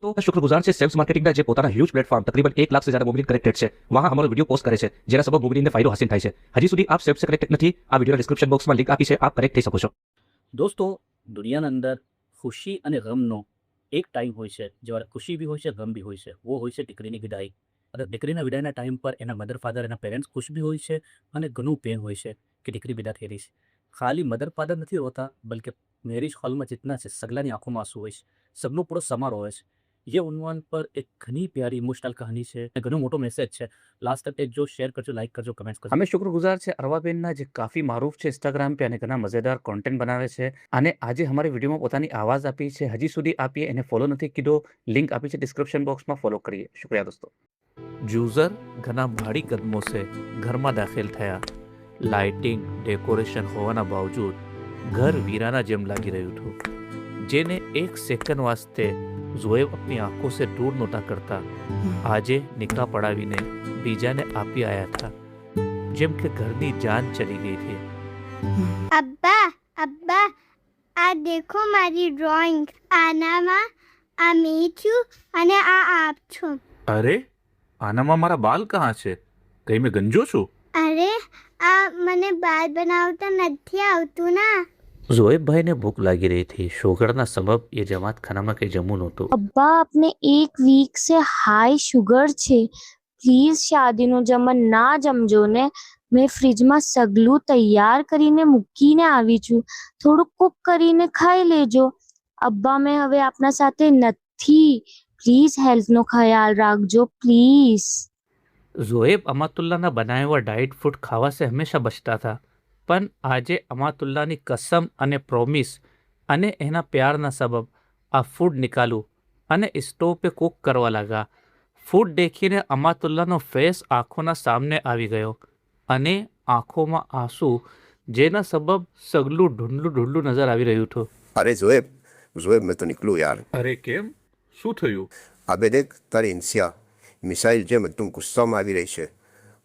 तो शुक्रगुजार છે સેલ્સ માર્કેટિંગના જે પોતાના હ્યુજ પ્લેટફોર્મ તકરીબન 1 લાખ से ज्यादा મોબિલિન કનેક્ટેડ છે વહાં અમારો વિડિયો પોસ્ટ કરે છે જેના સબબ મોબિલિનને ફાયદો હાસિલ થાય છે હજી સુધી આપ સેલ્સ કનેક્ટેડ નથી આ વિડિયોના ડિસ્ક્રિપ્શન બોક્સમાં લિંક આપી છે આપ કનેક્ટ થઈ શકો છો। દોસ્તો દુનિયાના અંદર ખુશી અને ગમનો એક ટાઈમ હોય છે જ્યારે ખુશી બી હોય છે ગમ બી હોય છે वो હોય છે દીકરીની વિદાઈ અને દીકરીના વિદાયના ટાઈમ પર એના મધર ફાધર એના પેરેન્ટ્સ ખુશ બી હોય છે અને ઘણું પેન હોય છે કે દીકરી વિદા થઈ રહી છે। ખાલી મધર ફાધર નથી હોતા બल्कि મેરેજ હોલમાં जितना છે સગલાની આંખોમાં આંસુ હોય છે सबનો પૂરો समारोह હોય છે। ये उन्वान पर एक घनी प्यारी इमोशनल कहानी है घणो मोटो मैसेज है लास्ट तक देखजो शेयर करजो लाइक करजो कमेंट्स करजो। અમે શુક્રગુજાર છે અરવાબેનના જે કાફી મારૂફ છે ઇન્સ્ટાગ્રામ पे અને ઘણા મજેદાર કોન્ટેન્ટ બનાવે છે અને આજે અમારી વિડીયોમાં પોતાની આવાજ આપી છે હજી સુધી આપીએ એને ફોલો નથી કીધો લિંક આપી છે ડિસ્ક્રિપ્શન બોક્સમાં ફોલો કરીએ શુક્રિયા દોસ્તો। यूजर घना भारी कदमों से घर में दाखिल थया लाइटिंग डेकोरेशन होवाना बावजूद घर वीराना जेम लागी रह्यु थुं जेने एक सेकंड वास्ते ज़ोएब अपनी आंखों से दूर नोता करता आजे निकाह पड़ावीने बीजाने आपी आया था जेम के घरनी जान चली गई थी। अब्बा अब्बा आ देखो मारी ड्राइंग आनामा आ मैं छू અને આ આપ છો। अरे आनामा मारा बाल कहाँ छे कहीं मैं गंजो छू? અરે આ મને બાલ બનાવતા નથી આવતું ના। ज़ोएब भाई ने भूख लगी रही थी शुगर ना सबब ये जमात खाना में कई जमू नहोतुं। अब्बा अपने एक वीक से हाई शुगर छे प्लीज शादी नो जमन ना जमजो ने मैं फ्रिज में सगलू तैयार करीने मूकीने आवी छू थोड़ું कुक करीने खाई लेजो। अब्बा मैं हवे आपना साथे નથી प्लीज हेल्थ नो ख्याल राखजो प्लीज। ज़ोएब अमातुल्लाना बनाया हुआ डाइट फूड खावा से हमेशा बचता था पण आजे अमातुल्लानी कसम अने प्रोमिस अने एना प्यारना सबब आ फूड निकालू अने स्टोव पे कुक करवा लगा। फूड देखीने अमातुल्लानो फेस आँखोना सामने आवी गयो अने आँखों में आंसू जेना सबब सगलू ढूंढलू ढूंढलू नजर आवी रह्यु थो। अरे ज़ोएब मैं तो निकलूँ यार। अरे केम शू थयुं? अबे देख तारी इंसिया मिसाइल जेम एकदम गुस्साમાં આવી રહી છે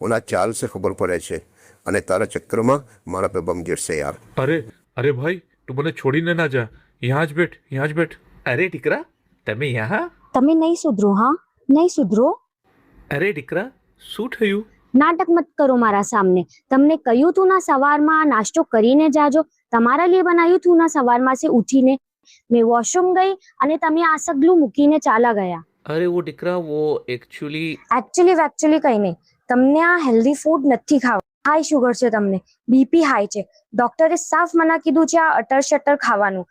ઓના ચાલ से खबर પડે છે અને તારા ચક્કરમાં મારા पे बम गिरશે यार। अरे अरे भाई तू मने छोड़ीने ना जा यहाँ ज बैठ यहाँ ज बैठ। अरे दीकरा तमे यहाँ? તમે નહીં સુધરો હા નહીં સુધરો। अरे दीकरा शू थयुं? नाटक मत करो मारा सामने તમને કહ્યું તું ના સવારમાં આ નાસ્તો કરીને જાજો તમારા लिए બનાવ્યું તું ના સવારમાં से ઉઠીને मैं वॉशरूम गई અને તમે આ સગલું મૂકીને ચાલા ગયા। अरे वो दीकरा वो एक्चुअली एक्चुअली કઈ નહીં તમને આ હેલ્ધી ફૂડ નથી ખાવા હાઈ શુગર છે તમને બીપી હાઈ છે ડોક્ટરે સાફ મના કીધું છે આ અટર શટર ખાવાનું।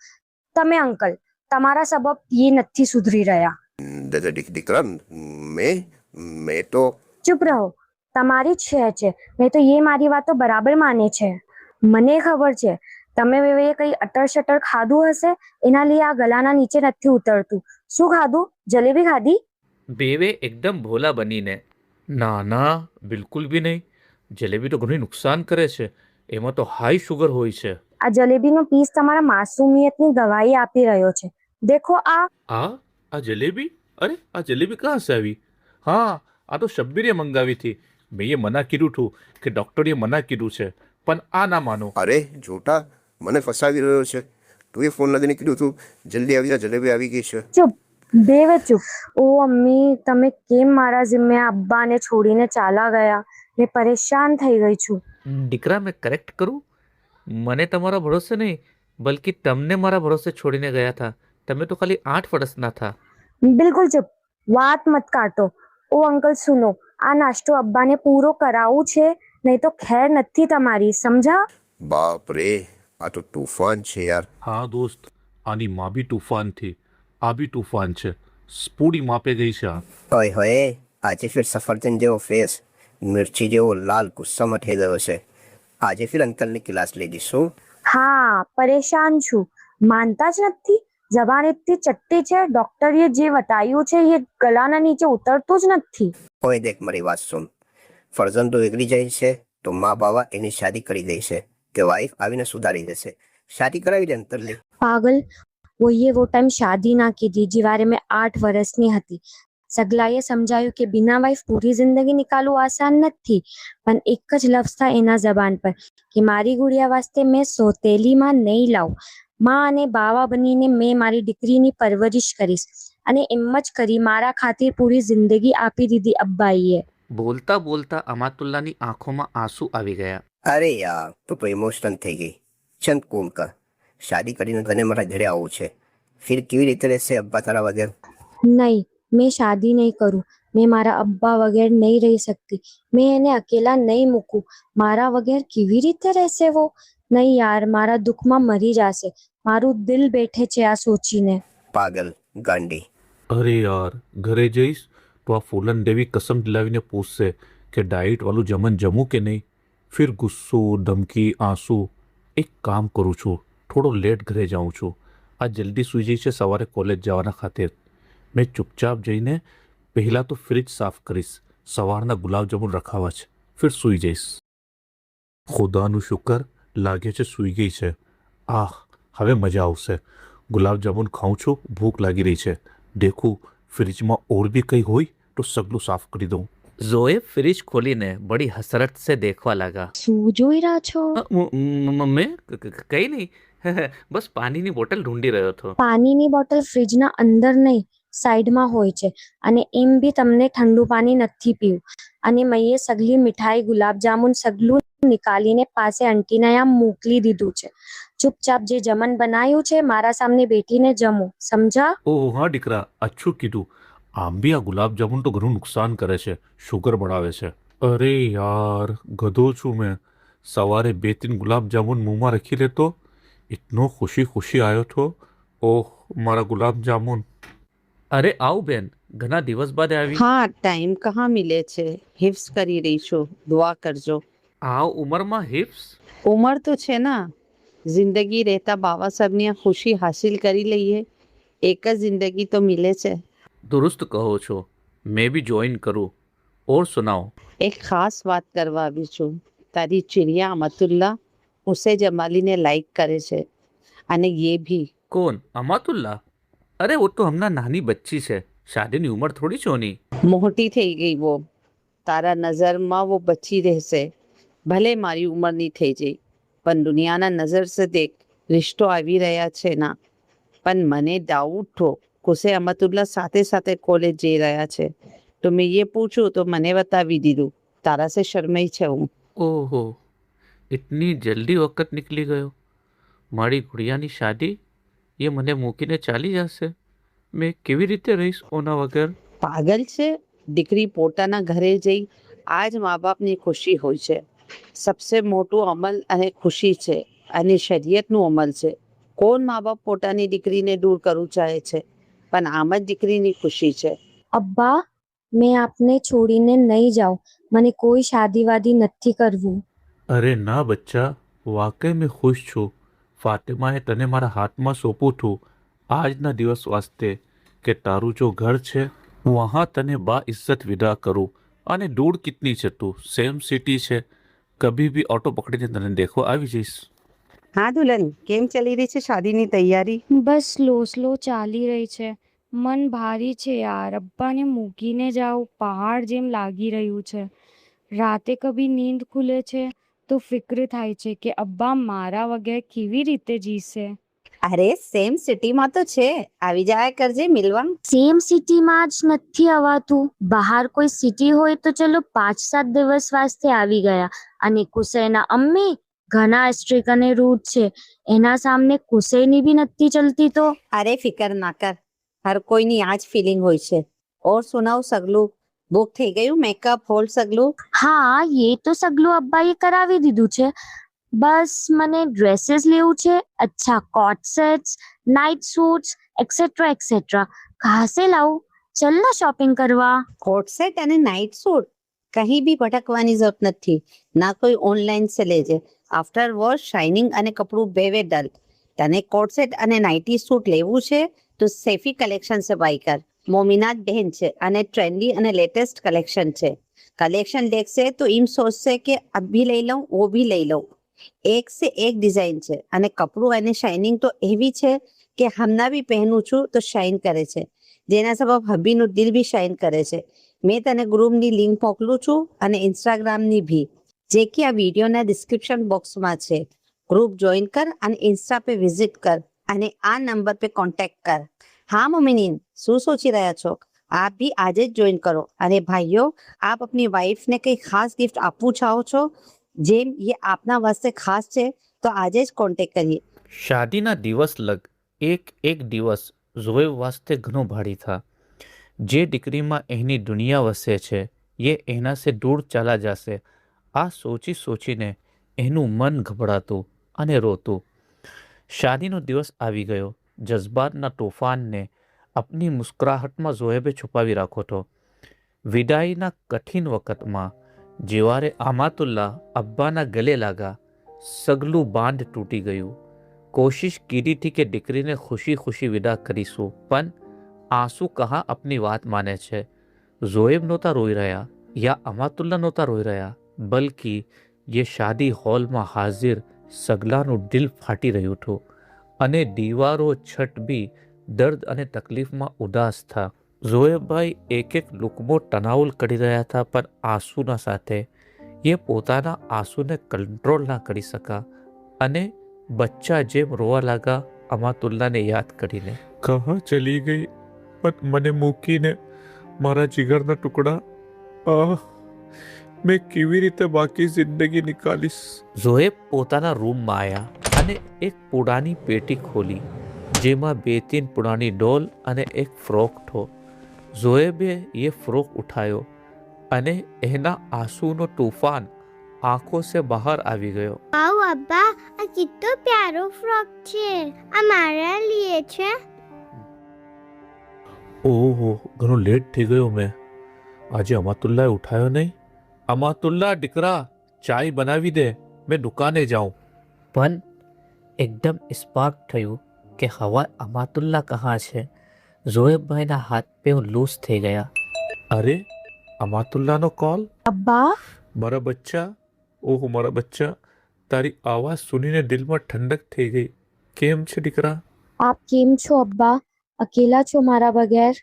તમે અંકલ તમારા સબબ એ નથી સુધરી રહ્યા। દીકરા મેં તો ચૂપ રહો તમારી જ છે મેં તો એ મારી વાતો બરાબર માને છે મને ખબર છે તમે એ કઈ અટર શટર ખાધું હશે એના लिए આ ગલાના નીચે નથી ઉતરતું। શું ખાધું જલેબી ખાધી? बेवे एकदम भोला बनीने ना ना बिल्कुल भी नहीं जलेबी तो घणું नुकसान करे छे एमां तो हाई शुगर होय छे। આ જલેબીનો પીસ તમારા માસૂમિયતની ગવાહી આપી રહ્યો છે। देखो आ जलेबी? अरे आ जलेबी कहाँ से आई? हाँ आ तो शब्बीरे मंगावी थी मैं ये मना कीधुं थू कि डॉक्टरे मना कीधुं छे पण आ ना मानो। અરે જોટા મને ફસાવી રહ્યો છે તું એ ફોન લઈને કીધું તું જલ્દી આવી જા જલેબી આવી ગઈ છે। ચૂપ બેવે ચૂપ। ઓ અમ્મી તમે કેમ મારા જિમ્મે અબ્બાને છોડીને ચાલા ગયા मैं परेशान થઈ ગઈ છું। दीकरा मैं करेक्ट करूँ मने तमारा भरोसे नहीं बल्कि तमने मारा भरोसे छोड़ीने गया था तमे तो खाली 8 वर्षना था। बिल्कुल चुप વાત મત કાઢો। ઓ અંકલ સુનો આ નાસ્તો અબ્બાને પૂરો કરાવવું છે નહીં તો ખેર નથી તમારી સમજા। બાપ રે આ તો તૂફાન છે यार। हाँ दोस्त आनी माँ भी तूफान थी आ भी तूफान छे पूरी मापे गई छे। ओए होए આજે ફિર સફરજન જેવો ફેસ મિર્ચી જેવો લાલ ગુસ્સામાં થઈ ગયો છે આજે ફિર અંકલની ક્લાસ લઈ દઈશું। હા પરેશાન છું માનતા જ નથી જબાન એટલી ચટ્ટી છે ડોક્ટરે જે બતાવ્યું છે એ ગલાના નીચે ઉતરતું જ નથી। ઓય દેખ મારી વાત સુન ફરજન તો એગરી જાય છે તો મા બાવા એની શાદી કરી દે છે કે વાઈફ આવીને સુધારી દેશે शादी करावी दे अंतरले। पागल वो टाइम शादी ना की थी जिवारे में 8 वर्षनी हती। सगलाए समझाયું કે बिना वाइफ पूरी जिंदगी निकालू आसान નથી પણ એક જ લફ્ઝ था એના જબાન પર કે મારી ગુડિયા વાસ્તે મેં સોતેલી માં નહીં લાવ। માં અને બાવા બનીને મેં મારી દીકરીની પરવરિશ કરીશ અને એમ જ કરી મારા ખાतिर પૂરી જિંદગી આપી દીધી અબ્બાઈએ. બોલતા બોલતા અમાતુલ્લાની આંખોમાં આંસુ આવી ગયા. અરે યાર તું તો ઇમોશનલ થઈ ગઈ. ચંદ કુલ કર. શાદી કરીને તને મારા ઘરે આવવું છે. ફિર કેવી રીતે રહેશે અબ્બા તારા વગર? નહીં, મેં શાદી નહીં કરું. મેં મારા અબ્બા વગર નહીં રહી શકતી. મેં એને અકેલા નહીં મૂકું. મારા વગર કેવી રીતે રહેશે વો? નહીં યાર, મારા દુઃખમાં મરી જશે. મારું દિલ બેઠે છે આ સોચીને. પાગલ ગાંડી. અરે યાર, ઘરે જઈશ તો આ ફૂલન દેવી કસમ દિલાવીને પૂછશે કે ડાયટ વાળું જમન જમું કે નહીં. ફિર ગુસ્સો, ધમકી, આંસુ. એક કામ કરું છું, થોડો લેટ ઘરે જાઉં છું. આ જલ્દી સૂઈ જઈ છે સવારે કોલેજ જવાના ખાतिर. મેં ચૂપચાપ જઈને પહેલાં તો ફ્રિજ સાફ કરીશ. સવારના ગુલાબજામુન રખાવા છે, ફિર સૂઈ જઈશ. ખુદાનું શુકર, લાગે છે સૂઈ ગઈ છે. આહ, હવે મજા આવશે. ગુલાબજામુન ખાઉં છું, ભૂખ લાગી રહી છે. દેખું ફ્રિજમાં ઓર भी કંઈ હોય તો સગલું સાફ કરી દઉં. ज़ोएब फ्रिज खोलीने बड़ी हसरत से देखवा लगा. શું જોઈ રહ્યા છો? मैं कहीं नहीं, बस पानीની બોટલ ઢૂંઢી રહ્યો હતો. પાણીની બોટલ ફ્રિજના અંદર નહીં, સાઈડમાં હોય છે. અને એમ બી તમને ઠંડુ પાણી નથી પીવું. અને મેં સગલી મીઠાઈ, ગુલાબજામુન સગલું નિકાલીને પાસે આંટીને અહીંયા મોકલી દીધું છે. ચૂપચાપ જે જમન બનાવ્યું છે મારા સામે બેઠીને જમો, સમજા? ઓહ હા દીકરા, અચ્છું કીધું. આમ બી આ ગુલાબજામુન તો ઘણું નુકસાન કરે છે, શુગર बढ़ાવે છે. અરે યાર, ગધો છું મેં. સવારે 2-3 ગુલાબજામુન મુંહમાં રખી લેતો. ઇતનો ખુશી ખુશી આવ્યો હતો. ઓહ મારા ગુલાબજામુન. અરે આવ બેન, ઘણા દિવસ બાદ આવી. હા, ટાઈમ કहाँ મિલે છે. હિફ્સ કરી રહી છું, દુઆ કરજો. આ ઉંમરમાં હિપ્સ? ઉંમર તો છે ના, જિંદગી રહેતા બાબા સાહેબની આ ખુશી હાસિલ કરી લઈએ. એક જ જિંદગી તો મિલે છે. દુરુસ્ત કહો છો, મેં બી જોઈન કરું. ઓર સુનાઓ. એક ખાસ વાત કરવા આવી છું. તારી ચિડિયા અમતુલ્લા ઉસે જમાલીને લાઈક કરે છે. અને ये भी. કોણ? અમાતુલ્લા? અરે वो તો હમણાં નાની બચ્ચી છે, શાદીની ઉંમર થોડી છે ઓની. મોટી થઈ ગઈ વો. તારા નજરમાં વો બચ્ચી રહેશે. ભલે મારી ઉંમરની થઈ જઈ, પણ દુનિયાના નજર સે દેખ, રિશ્તો આવી રહ્યા છે ના. પણ મને ડાઉટ થો કુસે અમતુલ્લા સાથે સાથે કોલેજ જઈ રહ્યા છે. તો મેં ये પૂછું તો મને બતાવી દીધું. તારા સે શરમાઈ છે હું. ઓહો, ઇતની જલ્દી વખત નીકળી ગયો. મારી ગુડિયાની શાદી એ મને મૂકીને ચાલી જશે. મેં કેવી રીતે રહીશ ઓના વગર? પાગલ છે. દીકરી પોતાના ઘરે જઈ આજ મા બાપની ખુશી હોય છે. સબસે મોટું અમલ અને ખુશી છે, અને શરીયતનું અમલ છે. કોણ મા બાપ પોતાની દીકરીને દૂર કરવું ચાહે છે, પણ આમ જ દીકરીની ખુશી છે. અબ્બા, મેં આપને છોડીને નહીં જાઉં. મને કોઈ શાદી વાદી નથી કરવું. અરે ના બચ્ચા, વાકઈ મેં ખુશ છું. ફાતિમાએ તને મારા હાથમાં સોંપું છું આજના દિવસ વાસ્તે કે તારું જો ઘર છે વહાં તને બા ઇજ્જત વિદા કરું. અને દૂર કિતની છે તું? સેમ સિટી છે. કભી બી ઓટો પકડીને તને દેખવા આવી જઈશ. હા દુલ્હન, કેમ ચાલી રહી છે શાદીની તૈયારી? બસ સ્લો ચાલી રહી છે. મન ભારી છે યાર. અબ્બાને મૂકીને જાઉં પહાડ જેમ લાગી રહ્યું છે. રાતે કભી નીંદ ખુલે છે તો ફિક્ર થાય છે કે અબ્બા મારા વગર કેવી રીતે જીશે. અરે સેમ સિટીમાં તો છે, આવી જાય કરજે મિલવા. સેમ સિટીમાં જ નથી આવતું. બહાર કોઈ સિટી હોય તો ચલો 5-7 દિવસ વાસ્તે આવી ગયા. અને કુસૈના અમ્મી ઘણા સ્ટ્રિક અને રૂટ છે. એના સામને કુસૈની બી નથી ચલતી તો. અરે ફિકર ના કર, હર કોઈની આ જ ફિલિંગ હોય છે. ઓર સુનાવ સગલું, બુક થઈ ગયું મેકઅપ હોલ સગલું? હા, એ તો સગલું અબ્બાએ કરાવી દીધું છે. બસ મને ડ્રેસીસ લેવું છે, અચ્છા coat sets, night suits etcetera etcetera. કહાં સે લાવું? ચલ ના શોપિંગ કરવા. કોટ સેટ અને નાઇટ સૂટ કहीं બી ભટકવાની જરૂરત નથી. ના કોઈ ઓનલાઈન સે લેજે. આફ્ટર વોશ શાઇનિંગ અને કપડું બેવે ડલ. તને કોટ સેટ અને નાઇટી સૂટ લેવું છે તો સેફી કલેક્શન સે બાય કર. મોમિનાત બહેન છે અને ટ્રેન્ડી અને લેટેસ્ટ કલેક્શન છે. કલેક્શન દેખશે તો એમ સોચશે કે અબ ભી લઈ લઉં વો ભી લઈ લઉં. એક સે એક ડિઝાઇન છે અને કપડું અને શાઇનિંગ તો એવી છે કે હમણાં બી પહેરું છું તો શાઇન કરે છે, જેના સબબ હબીનું દિલ બી શાઇન કરે છે. મેં તને ગ્રુપની લિંક મોકલું છું અને ઇન્સ્ટાગ્રામની ભી, જે કે આ વિડીયોના ડિસ્ક્રિપ્શન બોક્સમાં છે. ગ્રુપ જોઈન કર અને ઇન્સ્ટા પે વિઝિટ કર અને આ નંબર પે કોન્ટેક્ટ કર. हाँ मम्मीनीन, શું સોચી રહ્યા છો? આપ भी આજે જ જોઈન કરો. અને ભાઈઓ, આપ अपनी वाइफ ने કઈ ખાસ ગિફ્ટ આપવું ચાહો છો? જેમ ये આપના વાસ્તે ખાસ છે તો આજે જ કોન્ટેક્ટ કરીએ. शादीना दिवस लग एक एक दिवस ઝોએબ વાસ્તે ઘણો ભારી થા. જે દીકરીમાં એની દુનિયા વસે છે એ એનાથી દૂર ચાલા જશે. આ સોચી સોચીને એનું મન ગભરાતું અને રોતું. શાદીનો દિવસ આવી ગયો. જજ્બાતના તોફાનને આપની મુસ્કરાહટમાં ઝોએબે છુપાવી રાખ્યો હતો. વિદાયના કઠિન વખતમાં જેવારે અમાતુલ્લા અબ્બાના ગલે લાગા, સગલું બાંધ તૂટી ગયું. કોશિશ કીધી હતી કે દીકરીને ખુશી ખુશી વિદા કરીશું, પણ આંસુ કહા આપની વાત માને છે. ઝોએબ નહોતા રોઈ રહ્યા યા અમાતુલ્લા નહોતા રોઈ રહ્યા, બલ્કિ ये शादी હોલમાં હાજર સગલાનું દિલ ફાટી રહ્યું હતું અને દીવારો છત બી દર્દ અને તકલીફમાં ઉદાસ થા. ઝોએબભાઈ એક એક લુકમો તનાઉલ કરી રહ્યા હતા, પણ આંસુના સાથે એ પોતાના આંસુને કંટ્રોલ ના કરી શકા અને બચ્ચા જેમ રોવા લાગા અમાતુલ્લાને યાદ કરીને. કહા ચલી ગઈ પણ મને મૂકીને મારા જીગરના ટુકડા. આહ, મેં કેવી રીતે બાકી જિંદગી નિકાલીશ? ઝોએબ પોતાના રૂમમાં આવ્યા અને એક પુરાની પેટી ખોલી, જેમાં 2-3 પુરાની ડોલ અને એક ફ્રોક હતો. ઝોએબે એ ફ્રોક ઉઠાયો અને એના આંસુનો તૂફાન આંખો સે બહાર આવી ગયો. વાવ અબ્બા, આ કેટલો પ્યારો ફ્રોક છે. આ મારા લીએ છે. ઓહો, ઘણો લેટ થઈ ગયો મેં. આજે અમાતુલ્લાએ ઉઠાયો નહીં. અમાતુલ્લા દીકરા, ચાય બનાવી દે, મેં દુકાને જાઉં. પણ એકદમ સ્પાર્ક થયું કે હવા અમાતુલ્લા કહા છે. ઝોએબભાઈના હાથ પે લૂઝ થઈ ગયા. અરે, અમાતુલ્લાનો કોલ. અબ્બા, મારા બચ્ચા, ઓહો મારા બચ્ચા, તારી આવાજ સુનીને દિલમાં ઠંડક થઈ ગઈ. કેમ છે દીકરા? આપ કેમ છો અબ્બા? અકેલા છો મારા બગેર?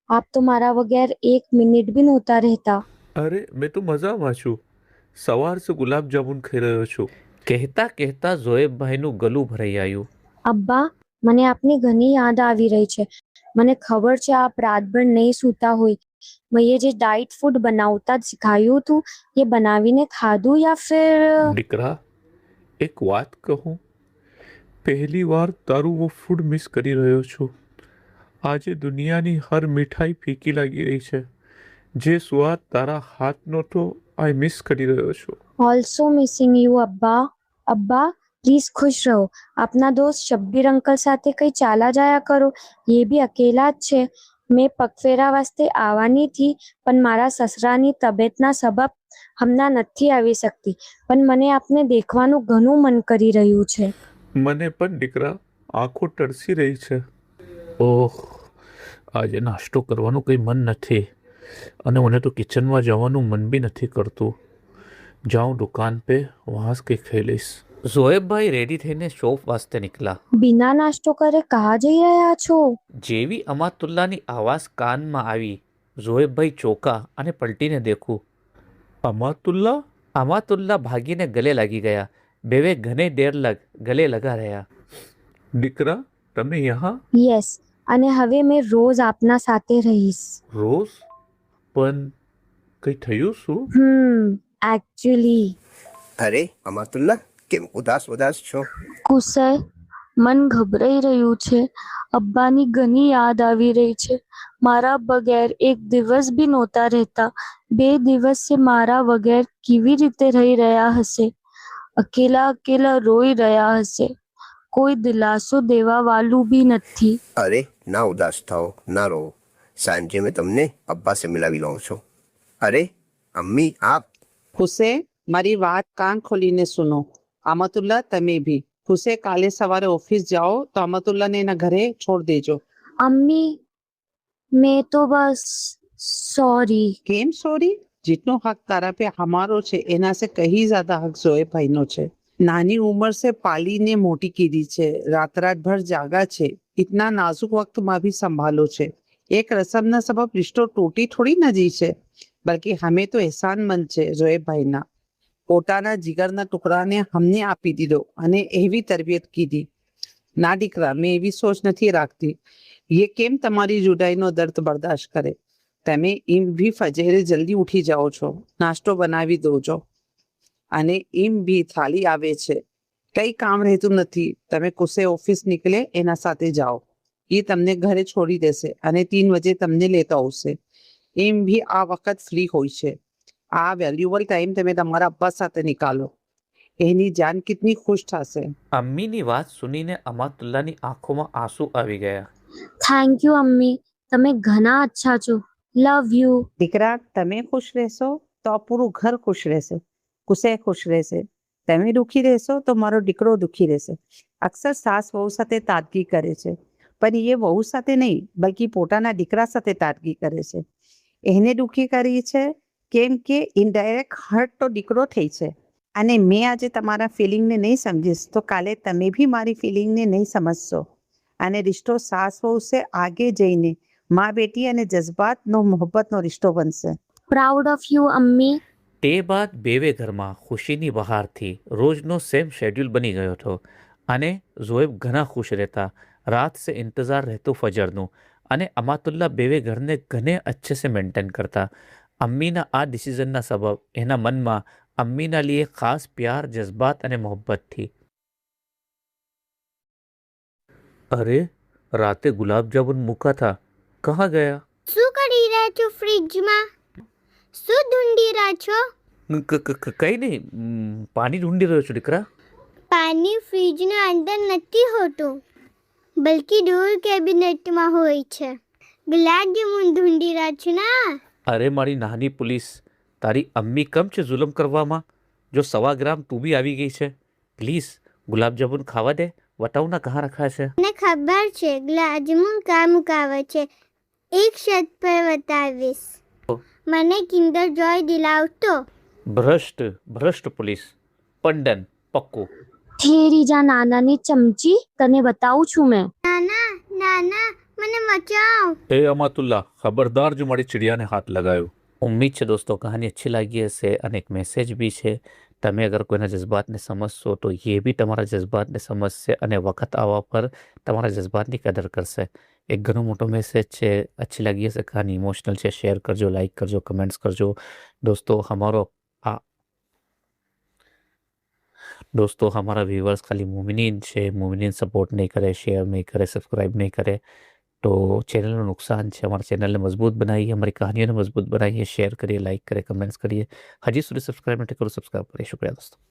આપ તો મારા વગર 1 મિનિટ भी નહોતા રહેતા. અરે, મેં તો મજામાં છું. સવાર સે ગુલાબ જામુન ખાઈ રહ્યો છું. કહેતા કહેતા ઝોએબભાઈનું ગલું ભરાઈ આવ્યું. અબ્બા, મને આપની ઘણી યાદ આવી રહી છે. મને ખબર છે આપ રાતભર નહીં સૂતા હોય. મેં જે ડાइट ફૂડ બનાવતા શીખાયું હતું એ બનાવીને ખાધું યા ફિર? દીકરા, એક વાત કહું, પહેલી વાર તારું वो ફૂડ મિસ કરી રહ્યો છું. આજે દુનિયાની હર મીઠાઈ ફીકી લાગી રહી છે. જે સ્વાદ તારા હાથનો તો આઈ મિસ કરી રહ્યો છું. ऑल्सो मिसिंग यू अब्बा. अब्बा प्लीज खुश रहो. अपना दोस्त शब्बीर अंकल સાથે કઈ ચાલા જાયા કરો. ये भी अकेला જ છે. મેં પગફેરા વાસ્તે આવવાની થી, પણ મારા સસરાની તબિયતના સબબ હમણાં નથી આવી શકતી. પણ મને આપને દેખવાનું ઘણું મન કરી રહ્યું છે. મને પણ દીકરા, આંખો તરસી રહી છે. ઓહ, આજે નાસ્તો કરવાનું કંઈ મન નથી અને મને તો કિચનમાં જવાનું મન બી નથી કરતું. જાઉં દુકાન પે, વહાં કંઈ ખાઈ લઈશ. ઝોએબભાઈ રેડી થઈને શોપ વાસ્તે નીકળ્યા. બિના નાસ્તો કરે કહા જઈ રહ્યા છો? જેવી અમાતુલ્લાની આવાજ કાનમાં આવી, ઝોએબભાઈ ચોકા અને પલટીને દેખું. અમાતુલ્લા? અમાતુલ્લા ભાગીને ગલે લાગી ગયા. બેવે ઘણે દેર લગ ગલે લગા રહ્યા. દીકરા, તમે યહાં? યસ, અને હવે મેં રોજ આપના સાથે રહીશ. રોજ? પણ કંઈ થયું શું? એકચ્યુઅલી અરે અમાતુલ્લા, કેમ ઉદાસ છો? કુસર, મન ગભરાઈ રહ્યું છે. અબ્બાની ઘણી યાદ આવી રહી છે. મારા બગેર 1 દિવસ બી નહોતા રહેતા. 2 દિવસથી મારા વગર કેવી રીતે રહી રહ્યા હશે? અકેલા રોઈ રહ્યા હશે. કોઈ દિલાસો દેવા વાળું બી નથી. અરે ના ઉદાસ થાઓ, ના રો. સાંજે મેં તમને અબ્બા સે મિલાવી લઉં છું. અરે અમ્મી, આપ. હુસૈન, મારી વાત કાન ખોલીને સુનો. અમાતુલ્લા, તમે ભી. હુસૈન, કાલે સવારે ઓફિસ જાઓ તો અમાતુલ્લાને એના ઘરે છોડ દેજો. અમ્મી, મેં તો બસ સોરી. કેમ સોરી? जितनो हक तारा पे हमारो છે એના से कहीं ज्यादा हक ઝોએબભાઈનો છે. નાની ઉંમર से પાલીને મોટી કીધી છે. રાત ભર જાગા છે. इतना नाजुक वक्तમાં भी સંભાળો છે. એક રસમના સબબ રિશ્તો તૂટી થોડી ન જી છે, બલ્કि હમે તો એહસાનમંદ છે ઝોએબભાઈના. પોતાના જીગરના ટુકડાને અમને આપી દીધો અને એવી તરબિયત કીધી. ના દીકરા, મેં એવી સોચ નથી રાખતી. ये કેમ તમારી જુદાઈનો દર્દ બરદાશ્ત કરે? તમે એમ બી ફજરે જલ્દી ઉઠી જાઓ છો, નાસ્તો બનાવી દો છો અને એમ બી થાળી આવે છે, કઈ કામ રહેતું નથી. તમે કુસે ઓફિસ નીકળે એના સાથે જાઓ, એ તમને ઘરે છોડી દેશે અને 3 વાગે તમને લેતા આવશે. એમ બી આ વખત ફ્રી હોય છે. આ વેલ્યુએબલ ટાઈમ તમે તમારા અબ્બા સાથે નીકાળો, એની જાન કેટલી ખુશ થશે. અમ્મીની વાત સુનીને અમાતુલ્લાની આંખોમાં આંસુ આવી ગયા. થેન્ક યુ અમ્મી, તમે ઘણા અચ્છા છો. Love you. દીકરા, તમે ખુશ રહેશો તો આ પૂરું ઘર ખુશ રહેશે, કુસે ખુશ રહેશે. તમે દુઃખી રહેશો તો મારો દીકરો દુઃખી રહેશે. અક્સર સાસ વહુ સાથે તાડગી કરે છે, પણ એ વહુ સાથે નહીં, બલ્કિ પોતાના દીકરા સાથે તાડગી કરે છે. એને દુઃખી કરી છે કેમ કે ઇનડાયરેક્ટ હર્ટ તો દીકરો થઈ છે. અને મેં આજે તમારા ફિલિંગને નહીં સમજીશ તો કાલે તમે બી મારી ફિલિંગને નહીં સમજશો. અને રિશ્તો સાસ વહુ સે આગે જઈને માँ બેટી અને જજ્બાતનો મોહબ્બતનો રિશ્તો બનશે. Proud of you અમ્મી. તે બાદ બેવે ઘરમાં ખુશીની બહારથી રોજનો સેમ શેડ્યુલ બની ગયો હતો અને ઝોએબ ઘણા ખુશ રહેતા. રાત સે ઇંતજાર રહેતો ફજરનું અને અમાતુલ્લા બેવે ઘરને ઘને અચ્છે સે મેન્ટેન કરતા. અમ્મીના આ ડિસિઝનના સબબ એના મનમાં અમ્મીના લીએ ખાસ પ્યાર, જજ્બાત અને મોહબ્બત થી. અરે, રાતે ગુલાબજામુન મૂકા થા, કહા ગયા? શું કરી રહ્યા છો ફ્રીજમાં? શું ઢૂંઢી રહ્યા છો? કઈ નહીં, પાણી ઢૂંઢી રહ્યો છું દીકરા. પાણી ફ્રીજના અંદર નથી હોતું, બલ્કિ ડોર કેબિનેટમાં હોય છે. ગુલાબજામુન ઢૂંઢી રહ્યા છો ના? અરે મારી નાની પોલીસ, તારી અમ્મી કમ છે જુલમ કરવામાં? જો 1.25 ગ્રામ તું બી આવી ગઈ છે. પ્લીઝ ગુલાબજામુન ખાવા દે, બતાવ ના કહા રખા છે. મને ખબર છે ગુલાબજામુન કા મુકાવે છે, એક શર્ત પર બતાવીશ. મને કિન્ડર જોય દિલાવતો. ભ્રષ્ટ પોલીસ. પંડન પક્કું. થેરી જા નાનાની ચમચી, તને બતાવું છું મેં. નાના નાના મને બચાવ. એ અમાતુલ્લા, ખબરદાર જો મારી ચિડિયાને હાથ લગાયો. ઉમ્મીદ છે દોસ્તો કહાની अच्छी લાગી હશે અને એક મેસેજ બી છે. તમે અગર કોઈના જજ્બાતને સમજશો તો એ બી તમારા જજ્બાતને સમજશે અને વખત આવવા પર તમારા જજ્બાતની કદર કરશે. એક ઘણો મોટો મેસેજ છે. अच्छी લાગી હશે કહાની, ઇમોશનલ છે. શેર કરજો, લાઈક કરજો, કમેન્ટ્સ કરજો. दोस्तों हमारा व्यूवर्स खाली मोमिनीन છે, मोमिनीन सपोर्ट नहीं करे, शेयर नहीं करे, सब्सक्राइब नहीं करे तो चैनल में नुकसान है. हमारे चैनल ने मजबूत बनाई है, हमारी कहानियों ने मजबूत बनाई है. शेयर करिए, लाइक करिए, कमेंट्स करिए. हजी સુધી સબસ્ક્રાઇબ નથી કરો, સબસ્ક્રાઇબ કરીએ. શુક્રિયા દોસ્તો.